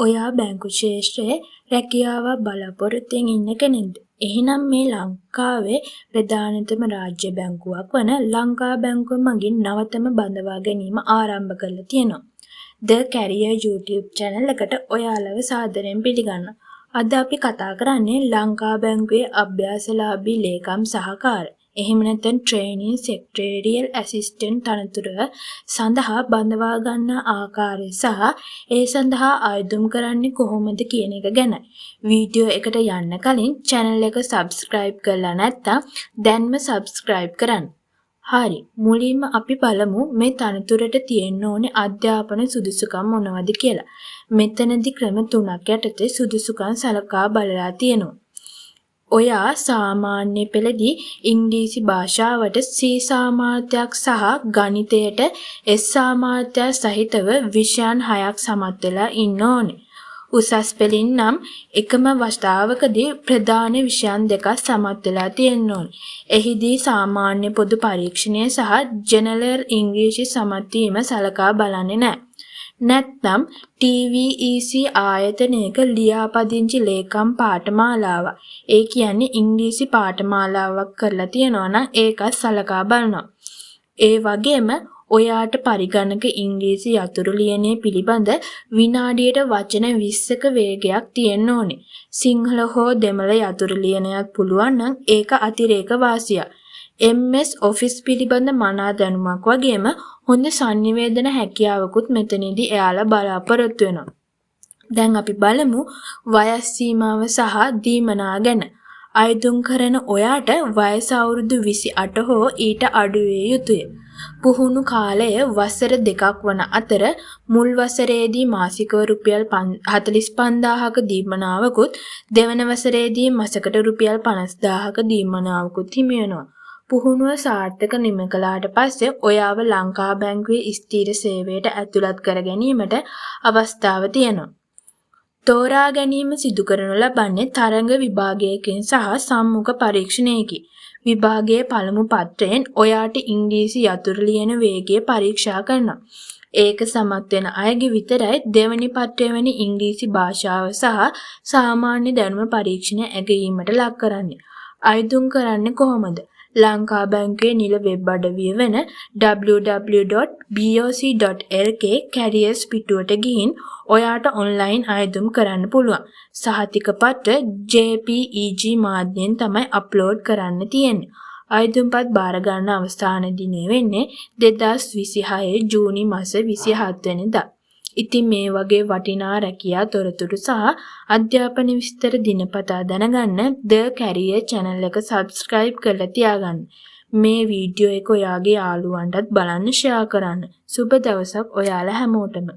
ඔයා බැංකු ශාස්ත්‍රයේ රැකියාවක් බලාපොරොත්තුෙන් ඉන්න කෙනෙක්ද? එහෙනම් මේ ලංකාවේ ප්‍රධානතම රාජ්‍ය බැංකුවක් වන ලංකා බැංකුව මගින් නවතම බඳවා ගැනීම ආරම්භ කරලා තියෙනවා. The Career YouTube channel එකට ඔයාලව සාදරයෙන් පිළිගන්නවා. අද අපි කතා කරන්නේ ලංකා බැංකුවේ අභ්‍යාසලාභී ලේකම් සහකාර එහෙම නැත්නම් ට්‍රේනින් සෙක්‍රටරියල් ඇසිස්ටන්ට් තනතුර සඳහා බඳවා ගන්න ආකාරය සහ ඒ සඳහා ආයුධම් කරන්නේ කොහොමද කියන එක ගැන වීඩියෝ එකට යන්න කලින් channel එක subscribe කරලා නැත්නම් දැන්ම subscribe කරන්න. හරි, මුලින්ම අපි බලමු මේ තනතුරට තියෙන්න ඕනේ අධ්‍යාපන සුදුසුකම් මොනවද කියලා. මෙතනදී ක්‍රම 3ක් යටතේ සුදුසුකම් සලකා බලලා තියෙනවා. ඔයා සාමාන්‍ය පෙළදී ඉංග්‍රීසි භාෂාවට C සාමාර්ථයක් සහ ගණිතයට S සාමාර්ථයක් සහිතව විෂයන් 6ක් සමත් වෙලා ඉන්න ඕනේ. උසස් පෙළින් නම් එකම වතාවකදී ප්‍රධාන විෂයන් දෙකක් සමත් වෙලා තියෙන්න ඕනේ. එහිදී සාමාන්‍ය පොදු පරීක්ෂණය සහ ජෙනරල් ඉංග්‍රීසි සමත් වීම සලකා බලන්නේ නැහැ. නැත්නම් TVEC ආයතනයක ලියාපදිංචි ලේකම් පාඨමාලාව. ඒ කියන්නේ ඉංග්‍රීසි පාඨමාලාවක් කරලා තියෙනවා නම් ඒකත් සලකා බලනවා. ඒ වගේම ඔයාට පරිගණක ඉංග්‍රීසි යතුරු ලියනේ පිළිබඳ විනාඩියට වචන 20ක වේගයක් තියෙන්න ඕනේ. සිංහල හෝ දෙමළ යතුරු ලියනයත් පුළුවන් නම් ඒක අතිරේක වාසියක්. MS Office පිළිබඳ මනා දැනුමක් වගේම හොඳ sannivedana හැකියාවකුත් මෙතනදී එයාලා බලාපොරොත්තු වෙනවා. දැන් අපි බලමු වයස් සීමාව සහ දීමනා ගැන. ආයුධම් කරන ඔයාට වයස අවුරුදු 28 හෝ ඊට අඩු විය යුතුය. පුහුණු කාලය වසර 2ක් වන අතර මුල් වසරේදී මාසිකව රුපියල් 45000ක දීමනාවකුත් දෙවන වසරේදී මාසකට රුපියල් 50000ක දීමනාවකුත් හිමි වෙනවා. පුහුණුව සාර්ථක නිම කළාට පස්සේ ඔයාව ලංකා බැංකුවේ ස්ථීර සේවයට ඇතුළත් කර ගැනීමට අවස්ථාව තියෙනවා. තෝරා ගැනීම සිදු කරනු ලබන්නේ තරඟ විභාගයකින් සහ සම්මුඛ පරීක්ෂණයකින්. විභාගයේ පළමු පත්‍රයෙන් ඔයාට ඉංග්‍රීසි යතුරු ලියන වේගය පරීක්ෂා කරනවා. ඒක සමත් වෙන අයගේ විතරයි දෙවැනි පත්‍රය වෙන ඉංග්‍රීසි භාෂාව සහ සාමාන්‍ය දැනුම පරීක්ෂණ ඇගයීමට ලක් කරන්නේ. ආයුධම් කරන්නේ කොහොමද? ලංකා බැංකුවේ නිල වෙබ් අඩවිය වෙන www.boc.lk careers පිටුවට ගිහින් ඔයාට ඔන්ලයින් ආයුධම් කරන්න පුළුවන්. සහතික පත්‍ර JPEG මාධ්‍යයෙන් තමයි අප්ලෝඩ් කරන්න තියෙන්නේ. ආයුධම්පත් බාර ගන්න අවසාන දිනේ වෙන්නේ 2026 ජූනි මාස 27 වෙනිදා. ඉතින් මේ වගේ වටිනා රැකියා තොරතුරු සහ අධ්‍යාපන විස්තර දිනපතා දැනගන්න The Career channel එක subscribe කරලා තියාගන්න. මේ වීඩියෝ එක ඔයාගේ යාළුවන්ටත් බලන්න share කරන්න. සුබ දවසක් ඔයාලා හැමෝටම.